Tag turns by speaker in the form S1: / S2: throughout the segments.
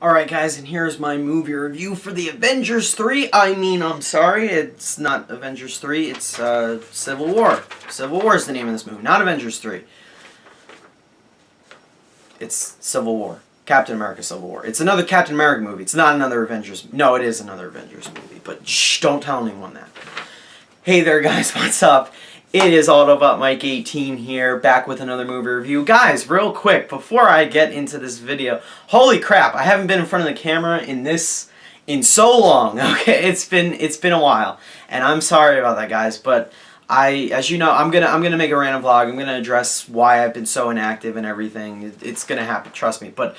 S1: Alright guys, and here's my movie review for the Avengers 3. I'm sorry, it's not Avengers 3, it's Civil War. Civil War is the name of this movie, not Avengers 3. It's Civil War. Captain America Civil War. It's another Captain America movie. It's not another Avengers. No, it is another Avengers movie, but shh, don't tell anyone that. Hey there guys, what's up? It is Autobot Mike 18 here, back with another movie review. Guys, real quick, before I get into this video, holy crap, I haven't been in front of the camera in so long, okay? It's been a while, and I'm sorry about that, guys, but as you know, I'm gonna make a random vlog. I'm gonna address why I've been so inactive and everything. It's gonna happen, trust me. But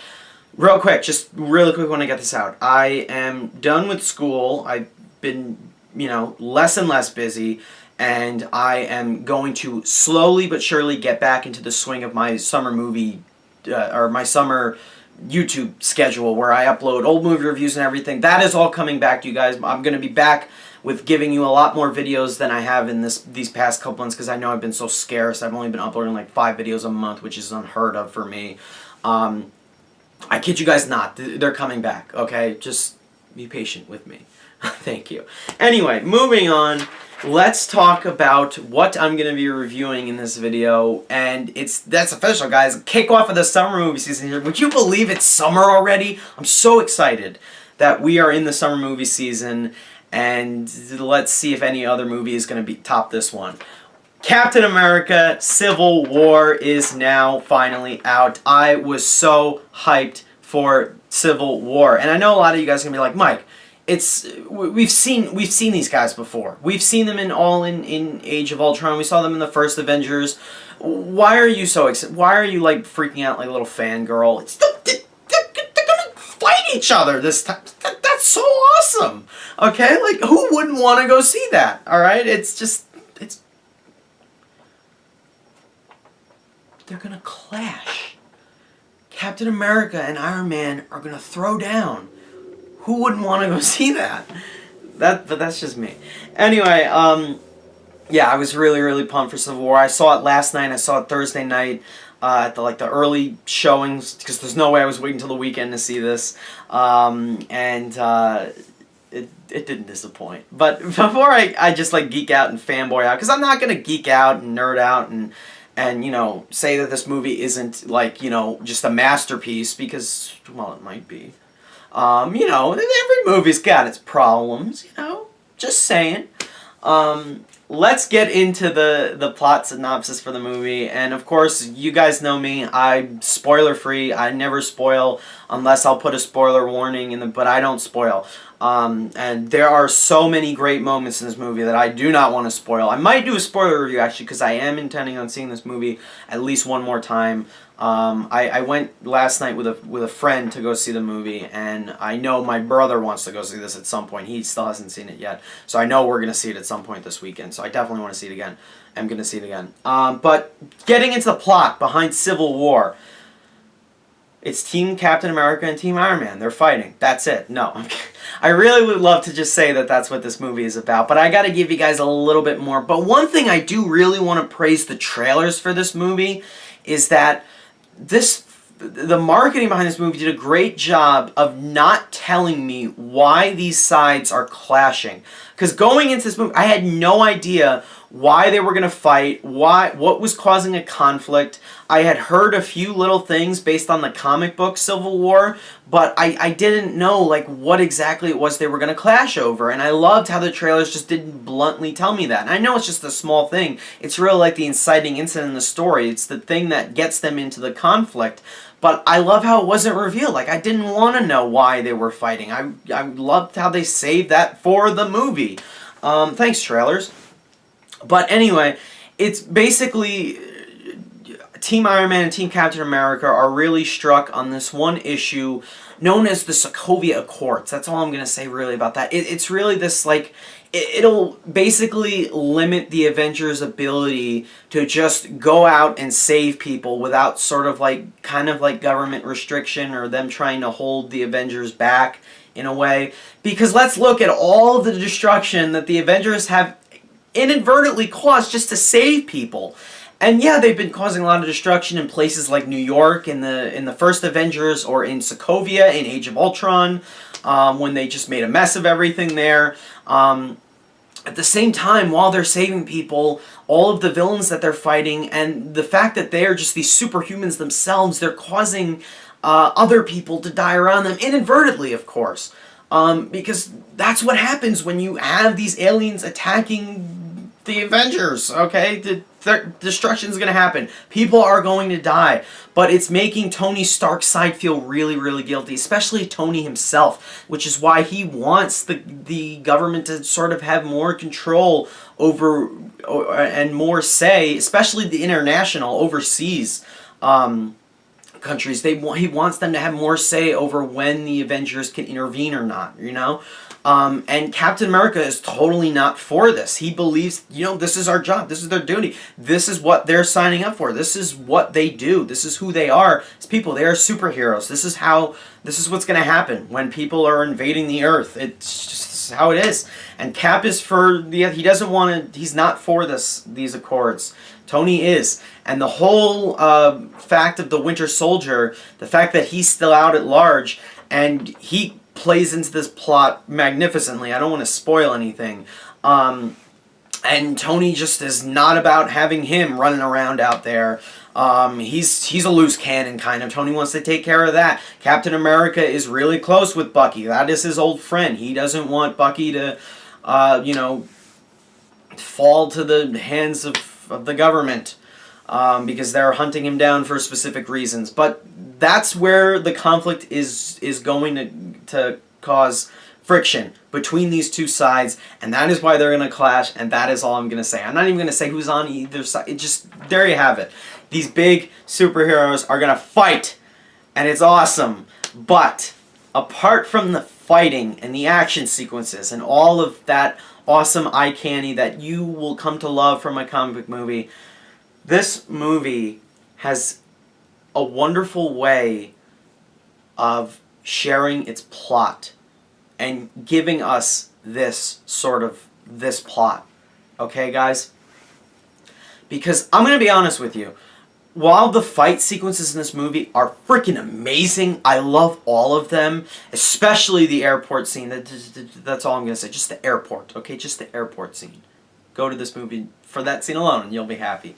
S1: real quick, just really quick when I get this out, I am done with school. I've been, less and less busy. And I am going to slowly but surely get back into the swing of my summer movie, or my summer YouTube schedule where I upload old movie reviews and everything. That is all coming back to you guys. I'm going to be back with giving you a lot more videos than I have in these past couple months because I know I've been so scarce. I've only been uploading like 5 videos a month, which is unheard of for me. I kid you guys not. They're coming back, okay? Just be patient with me. Thank you. Anyway, moving on. Let's talk about what I'm going to be reviewing in this video, and that's official, guys. Kickoff of the summer movie season here. Would you believe it's summer already? I'm so excited that we are in the summer movie season, and let's see if any other movie is going to top this one. Captain America Civil War is now finally out. I was so hyped for Civil War, and I know a lot of you guys are going to be like, Mike, we've seen these guys before. We've seen them in Age of Ultron. We saw them in the first Avengers. Why are you so excited? Why are you like freaking out like a little fangirl? They're gonna fight each other this time. That's so awesome. Okay, like who wouldn't want to go see that? All right, they're gonna clash. Captain America and Iron Man are gonna throw down. Who wouldn't want to go see that? But that's just me. Anyway, yeah, I was really pumped for Civil War. I saw it last night. I saw it Thursday night at the early showings because there's no way I was waiting until the weekend to see this. It didn't disappoint. But before I just like geek out and fanboy out, because I'm not gonna geek out and nerd out and say that this movie isn't like just a masterpiece because well it might be. Every movie's got its problems, just saying. Let's get into the plot synopsis for the movie, and of course, you guys know me, I'm spoiler free. I never spoil unless I'll put a spoiler warning but I don't spoil. And there are so many great moments in this movie that I do not want to spoil. I might do a spoiler review actually because I am intending on seeing this movie at least one more time. I went last night with a friend to go see the movie, and I know my brother wants to go see this at some point. He still hasn't seen it yet, so I know we're going to see it at some point this weekend, so I definitely want to see it again. I'm going to see it again. But getting into the plot behind Civil War, it's Team Captain America and Team Iron Man. They're fighting. That's it. No, I really would love to just say that that's what this movie is about, but I got to give you guys a little bit more. But one thing I do really want to praise the trailers for this movie is that the marketing behind this movie did a great job of not telling me why these sides are clashing. Because going into this movie, I had no idea why they were going to fight, what was causing a conflict. I had heard a few little things based on the comic book Civil War, but I didn't know like what exactly it was they were going to clash over. And I loved how the trailers just didn't bluntly tell me that. And I know it's just a small thing. It's really like the inciting incident in the story. It's the thing that gets them into the conflict. But I love how it wasn't revealed. Like, I didn't want to know why they were fighting. I loved how they saved that for the movie. Thanks, trailers. But anyway, it's basically Team Iron Man and Team Captain America are really struck on this one issue known as the Sokovia Accords. That's all I'm going to say really about that. It's really this, like, it'll basically limit the Avengers' ability to just go out and save people without sort of like, kind of like government restriction or them trying to hold the Avengers back in a way. Because let's look at all of the destruction that the Avengers have inadvertently caused just to save people. And yeah, they've been causing a lot of destruction in places like New York in the first Avengers, or in Sokovia in Age of Ultron, when they just made a mess of everything there. At the same time, while they're saving people, all of the villains that they're fighting, and the fact that they are just these superhumans themselves, they're causing other people to die around them, inadvertently, of course. Because that's what happens when you have these aliens attacking the Avengers, okay? Destruction's gonna happen. People are going to die. But it's making Tony Stark's side feel really, really guilty, especially Tony himself, which is why he wants the government to sort of have more control over, and more say, especially the international, overseas countries. He wants them to have more say over when the Avengers can intervene or not, you know? And Captain America is totally not for this. He believes, this is our job. This is their duty. This is what they're signing up for. This is what they do. This is who they are as people. They are superheroes. This is what's going to happen when people are invading the Earth. It's just how it is. And Cap is he doesn't want to, he's not for these Accords. Tony is. And the whole fact of the Winter Soldier, the fact that he's still out at large, and he plays into this plot magnificently. I don't want to spoil anything. And Tony just is not about having him running around out there. He's a loose cannon, kind of. Tony wants to take care of that. Captain America is really close with Bucky. That is his old friend. He doesn't want Bucky to, fall to the hands of the government. Because they're hunting him down for specific reasons. But that's where the conflict is going to cause friction between these two sides, and that is why they're going to clash, and that is all I'm going to say. I'm not even going to say who's on either side. There you have it. These big superheroes are going to fight, and it's awesome. But apart from the fighting and the action sequences and all of that awesome eye candy that you will come to love from a comic book movie, this movie has a wonderful way of sharing its plot and giving us this plot. Okay, guys? Because I'm going to be honest with you. While the fight sequences in this movie are freaking amazing, I love all of them, especially the airport scene. That's all I'm going to say. Just the airport, okay? Just the airport scene. Go to this movie for that scene alone and you'll be happy.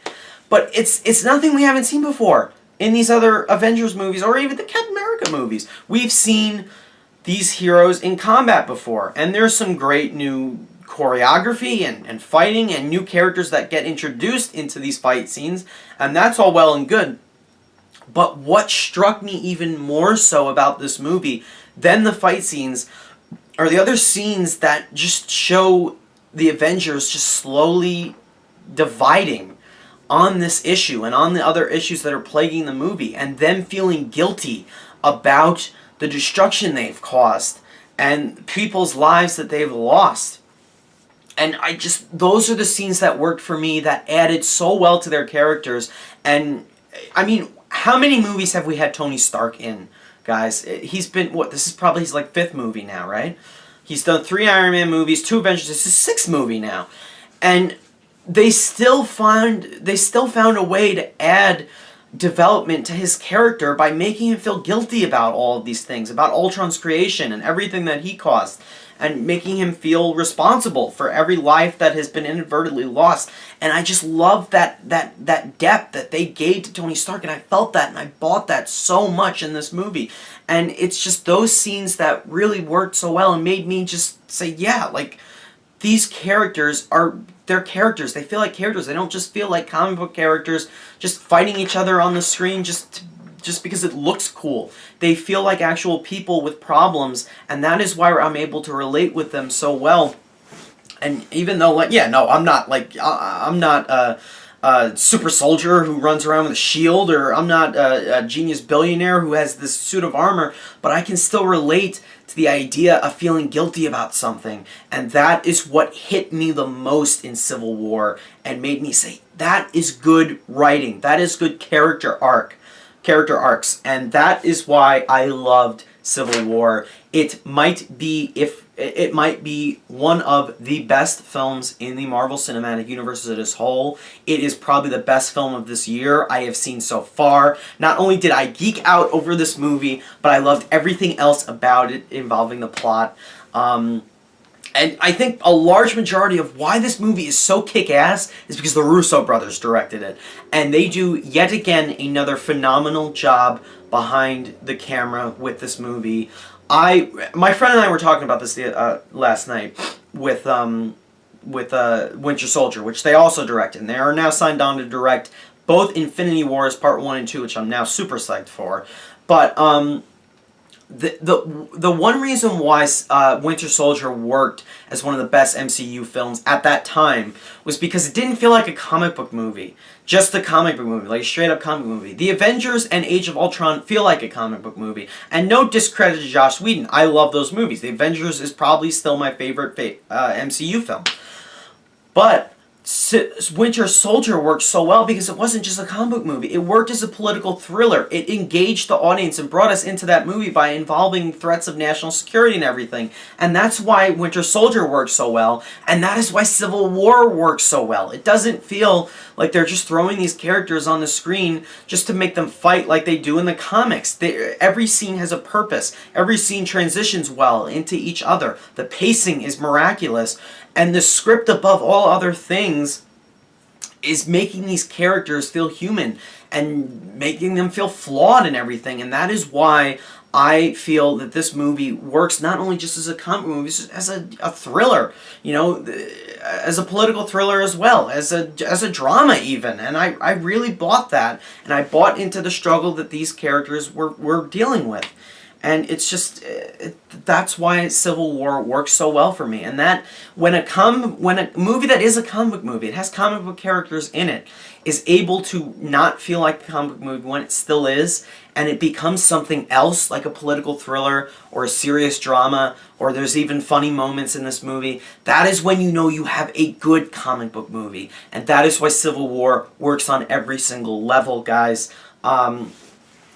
S1: But it's nothing we haven't seen before in these other Avengers movies, or even the Captain America movies. We've seen these heroes in combat before, and there's some great new choreography and fighting and new characters that get introduced into these fight scenes, and that's all well and good. But what struck me even more so about this movie than the fight scenes are the other scenes that just show the Avengers just slowly dividing on this issue and on the other issues that are plaguing the movie, and them feeling guilty about the destruction they've caused and people's lives that they've lost. And those are the scenes that worked for me, that added so well to their characters. And I mean, how many movies have we had Tony Stark in, guys? He's been, this is probably his 5th movie now, right? He's done 3 Iron Man movies, 2 Avengers. This is his 6th movie now. And they still found a way to add development to his character by making him feel guilty about all of these things, about Ultron's creation and everything that he caused, and making him feel responsible for every life that has been inadvertently lost. And I just love that depth that they gave to Tony Stark, and I felt that, and I bought that so much in this movie. And it's just those scenes that really worked so well and made me just say, yeah, these characters they're characters. They feel like characters. They don't just feel like comic book characters just fighting each other on the screen just because it looks cool. They feel like actual people with problems, and that is why I'm able to relate with them so well. And even though, I'm not a super soldier who runs around with a shield, or I'm not a genius billionaire who has this suit of armor, but I can still relate to the idea of feeling guilty about something. And that is what hit me the most in Civil War and made me say, that is good writing. That is good character arcs. And that is why I loved Civil War. It might be one of the best films in the Marvel Cinematic Universe as a whole. It is probably the best film of this year I have seen so far. Not only did I geek out over this movie, but I loved everything else about it involving the plot. And I think a large majority of why this movie is so kick-ass is because the Russo brothers directed it. And they do, yet again, another phenomenal job behind the camera with this movie. My friend and I were talking about this last night with Winter Soldier, which they also directed. And they are now signed on to direct both Infinity Wars Part 1 and 2, which I'm now super psyched for. But the one reason why Winter Soldier worked as one of the best MCU films at that time was because it didn't feel like a comic book movie. Just a comic book movie, like a straight up comic book movie. The Avengers and Age of Ultron feel like a comic book movie. And no discredit to Joss Whedon. I love those movies. The Avengers is probably still my favorite MCU film. But Winter Soldier worked so well because it wasn't just a comic book movie. It worked as a political thriller. It engaged the audience and brought us into that movie by involving threats of national security and everything. And that's why Winter Soldier worked so well. And that is why Civil War works so well. It doesn't feel like they're just throwing these characters on the screen just to make them fight like they do in the comics. Every scene has a purpose. Every scene transitions well into each other. The pacing is miraculous. And the script, above all other things, is making these characters feel human and making them feel flawed and everything. And that is why I feel that this movie works not only just as a comic movie, but as a thriller, you know, as a political thriller as well, as a drama even. And I really bought that, and I bought into the struggle that these characters were dealing with. And it's just, that's why Civil War works so well for me. And that, when a movie that is a comic book movie, it has comic book characters in it, is able to not feel like a comic book movie when it still is, and it becomes something else, like a political thriller, or a serious drama, or there's even funny moments in this movie, that is when you know you have a good comic book movie. And that is why Civil War works on every single level, guys.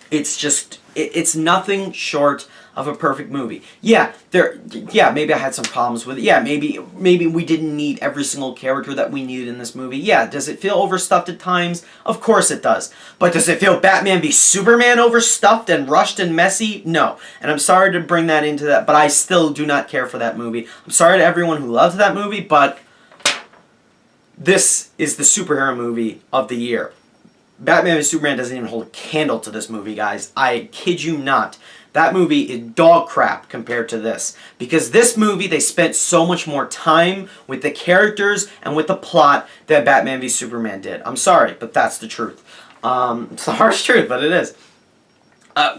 S1: It's just, it's nothing short of a perfect movie. Yeah, maybe I had some problems with it. Yeah, maybe we didn't need every single character that we needed in this movie. Yeah, does it feel overstuffed at times? Of course it does. But does it feel Batman v Superman overstuffed and rushed and messy? No. And I'm sorry to bring that into that, but I still do not care for that movie. I'm sorry to everyone who loves that movie, but this is the superhero movie of the year. Batman v Superman doesn't even hold a candle to this movie, guys. I kid you not. That movie is dog crap compared to this. Because this movie, they spent so much more time with the characters and with the plot than Batman v Superman did. I'm sorry, but that's the truth. It's the harsh truth, but it is.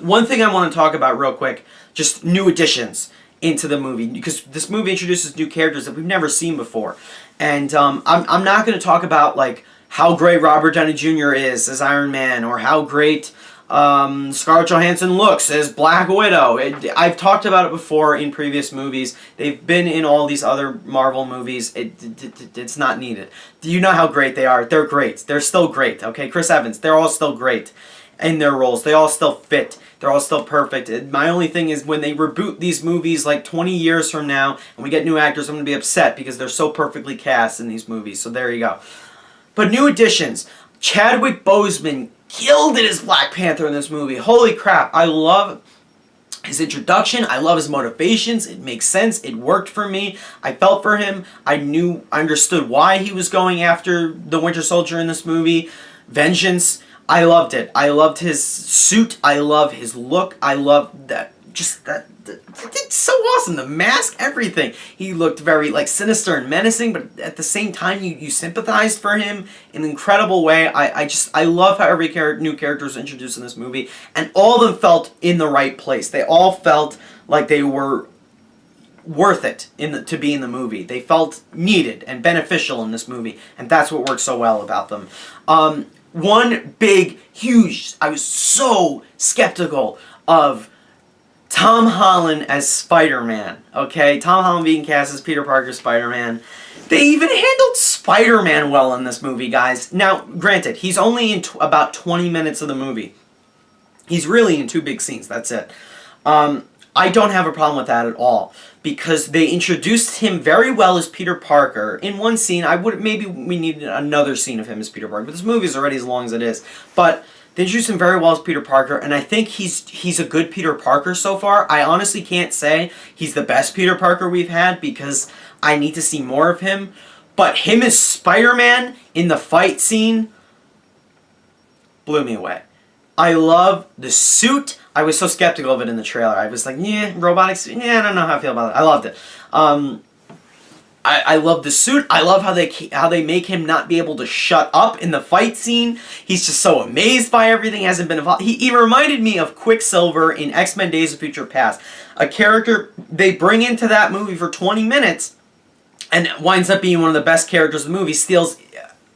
S1: One thing I want to talk about real quick, just new additions into the movie, because this movie introduces new characters that we've never seen before. And I'm not going to talk about, like, how great Robert Downey Jr. is as Iron Man, or how great Scarlett Johansson looks as Black Widow. I've talked about it before in previous movies. They've been in all these other Marvel movies. It's not needed. Do you know how great they are? They're great. They're still great. Okay, Chris Evans, they're all still great in their roles. They all still fit. They're all still perfect. My only thing is, when they reboot these movies like 20 years from now and we get new actors, I'm going to be upset because they're so perfectly cast in these movies. So there you go. But new additions. Chadwick Boseman killed it as Black Panther in this movie. Holy crap. I love his introduction. I love his motivations. It makes sense. It worked for me. I felt for him. I understood why he was going after the Winter Soldier in this movie. Vengeance. I loved it. I loved his suit. I love his look. I love that. It's so awesome. The mask, everything. He looked very, like, sinister and menacing, but at the same time, you sympathized for him in an incredible way. I love how every new character was introduced in this movie, and all of them felt in the right place. They all felt like they were worth it to be in the movie. They felt needed and beneficial in this movie, and that's what works so well about them. One big, huge, I was so skeptical of Tom Holland as Spider-Man, okay? Tom Holland being cast as Peter Parker's Spider-Man. They even handled Spider-Man well in this movie, guys. Now, granted, he's only in about 20 minutes of the movie. He's really in two big scenes, that's it. I don't have a problem with that at all, because they introduced him very well as Peter Parker. In one scene, maybe we need another scene of him as Peter Parker, but this movie is already as long as it is. But they introduced him very well as Peter Parker, and I think he's a good Peter Parker so far. I honestly can't say he's the best Peter Parker we've had, because I need to see more of him. But him as Spider-Man in the fight scene blew me away. I love the suit. I was so skeptical of it in the trailer. I was like, yeah, robotic suit. Yeah, I don't know how I feel about it. I loved it. I love the suit. I love how they make him not be able to shut up in the fight scene. He's just so amazed by everything. He hasn't been involved. He reminded me of Quicksilver in X-Men Days of Future Past. A character they bring into that movie for 20 minutes and winds up being one of the best characters of the movie. Steals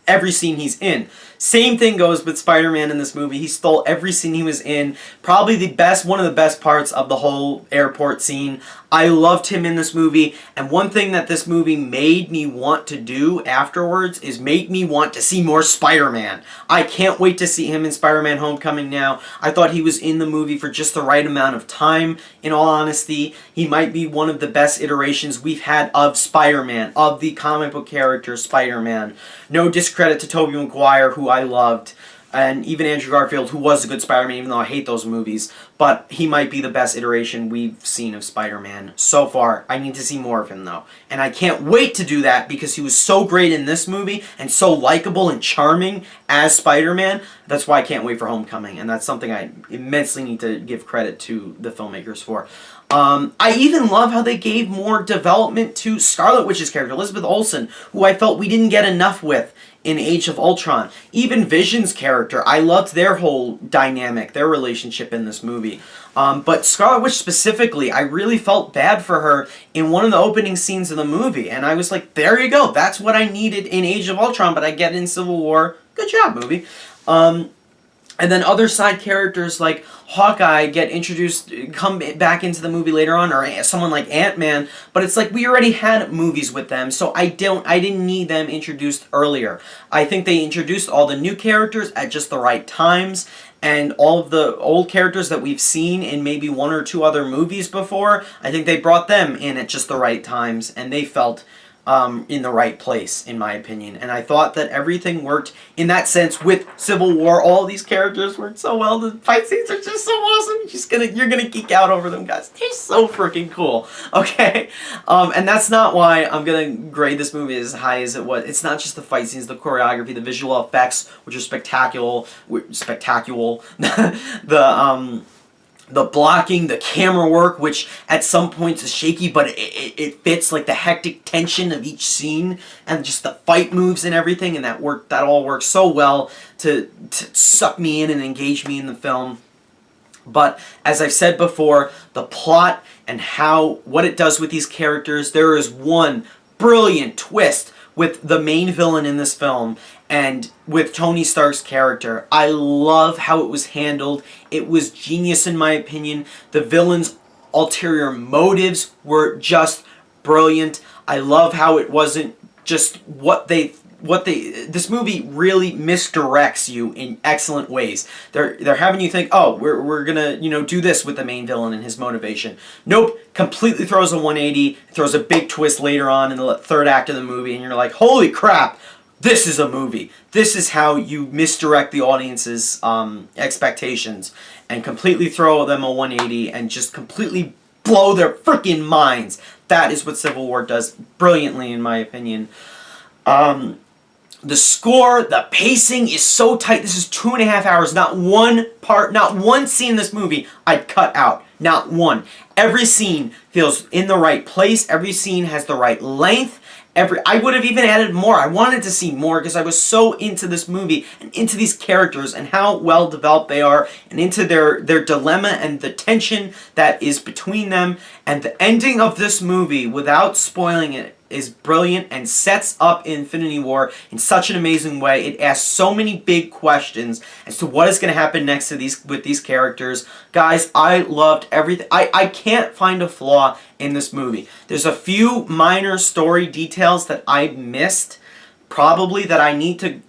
S1: every scene he's in. Same thing goes with Spider-Man in this movie. He stole every scene he was in. Probably one of the best parts of the whole airport scene. I loved him in this movie, and one thing that this movie made me want to do afterwards is make me want to see more Spider-Man. I can't wait to see him in Spider-Man Homecoming now. I thought he was in the movie for just the right amount of time, in all honesty. He might be one of the best iterations we've had of Spider-Man, of the comic book character Spider-Man. No discredit to Tobey Maguire, who I loved, and even Andrew Garfield, who was a good Spider-Man, even though I hate those movies. But he might be the best iteration we've seen of Spider-Man so far. I need to see more of him, though. And I can't wait to do that, because he was so great in this movie and so likable and charming as Spider-Man. That's why I can't wait for Homecoming. And that's something I immensely need to give credit to the filmmakers for. I even love how they gave more development to Scarlet Witch's character, Elizabeth Olsen, who I felt we didn't get enough with in Age of Ultron. Even Vision's character, I loved their whole dynamic, their relationship in this movie. But Scarlet Witch specifically, I really felt bad for her in one of the opening scenes of the movie. And I was like, there you go, that's what I needed in Age of Ultron, but I get it in Civil War. Good job, movie. And then other side characters like Hawkeye get introduced, come back into the movie later on, or someone like Ant-Man, but it's like we already had movies with them, so I didn't need them introduced earlier. I think they introduced all the new characters at just the right times, and all of the old characters that we've seen in maybe one or two other movies before, I think they brought them in at just the right times, and they felt in the right place, in my opinion. And I thought that everything worked in that sense with Civil War. All these characters worked so well. The fight scenes are just so awesome. You're gonna geek out over them, guys. They're so freaking cool. Okay, and that's not why I'm gonna grade this movie as high as it was. It's not just the fight scenes, the choreography, the visual effects, which are spectacular. The blocking, the camera work, which at some points is shaky, but it fits like the hectic tension of each scene, and just the fight moves and everything, and that all works so well to suck me in and engage me in the film. But as I've said before, the plot and what it does with these characters, there is one brilliant twist with the main villain in this film and with Tony Stark's character. I love how it was handled. It was genius in my opinion. The villain's ulterior motives were just brilliant. I love how it wasn't just this movie really misdirects you in excellent ways. They're having you think, oh, we're gonna do this with the main villain and his motivation. Nope, completely throws a 180, throws a big twist later on in the third act of the movie, and you're like, holy crap, this is a movie. This is how you misdirect the audience's expectations and completely throw them a 180 and just completely blow their freaking minds. That is what Civil War does brilliantly, in my opinion. The score, the pacing is so tight. This is 2.5 hours. Not one scene in this movie I'd cut out. Not one. Every scene feels in the right place. Every scene has the right length. I would have even added more. I wanted to see more because I was so into this movie and into these characters and how well developed they are and into their dilemma and the tension that is between them. And the ending of this movie, without spoiling it, is brilliant and sets up Infinity War in such an amazing way. It asks so many big questions as to what is going to happen next to with these characters. Guys, I loved everything. I can't find a flaw in this movie. There's a few minor story details that I missed, probably, that I need to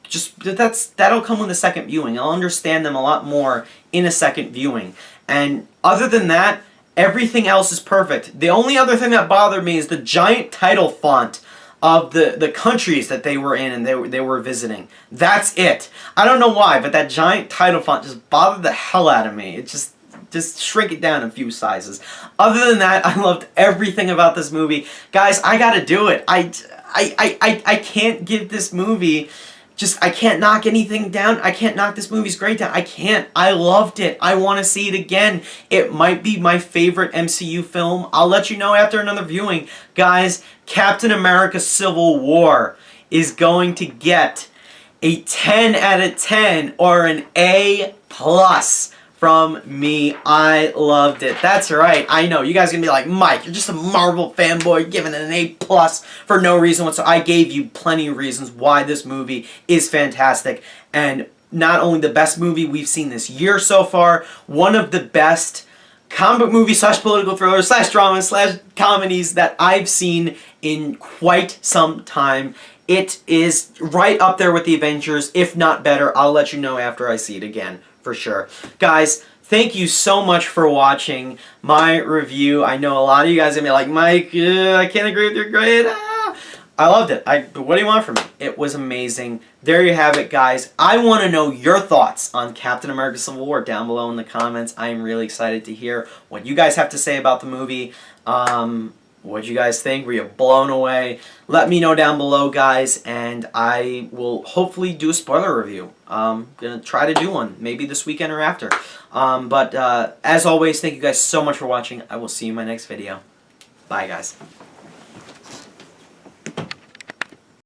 S1: that'll come with a second viewing. I'll understand them a lot more in a second viewing. And other than that, Everything else is perfect. The only other thing that bothered me is the giant title font of the countries that they were in and they were visiting. That's it. I don't know why, but that giant title font just bothered the hell out of me. It just shrink it down a few sizes. Other than that, I loved everything about this movie. Guys, I gotta do it. I can't give this movie, I can't knock anything down. I can't knock this movie's great down. I can't. I loved it. I want to see it again. It might be my favorite MCU film. I'll let you know after another viewing. Guys, Captain America Civil War is going to get a 10 out of 10 or an A+ from me. I loved it. That's right. I know. You guys are going to be like, Mike, you're just a Marvel fanboy giving it an A+ for no reason whatsoever. I gave you plenty of reasons why this movie is fantastic. And not only the best movie we've seen this year so far, one of the best comic book movie / political thrillers / dramas / comedies that I've seen in quite some time. It is right up there with the Avengers, if not better. I'll let you know after I see it again, for sure. Guys, thank you so much for watching my review. I know a lot of you guys are going to be like, Mike, I can't agree with your grade. I loved it. What do you want from me? It was amazing. There you have it, guys. I want to know your thoughts on Captain America Civil War down below in the comments. I am really excited to hear what you guys have to say about the movie. What'd you guys think? Were you blown away? Let me know down below, guys, and I will hopefully do a spoiler review. I'm going to try to do one, maybe this weekend or after. But as always, thank you guys so much for watching. I will see you in my next video. Bye, guys.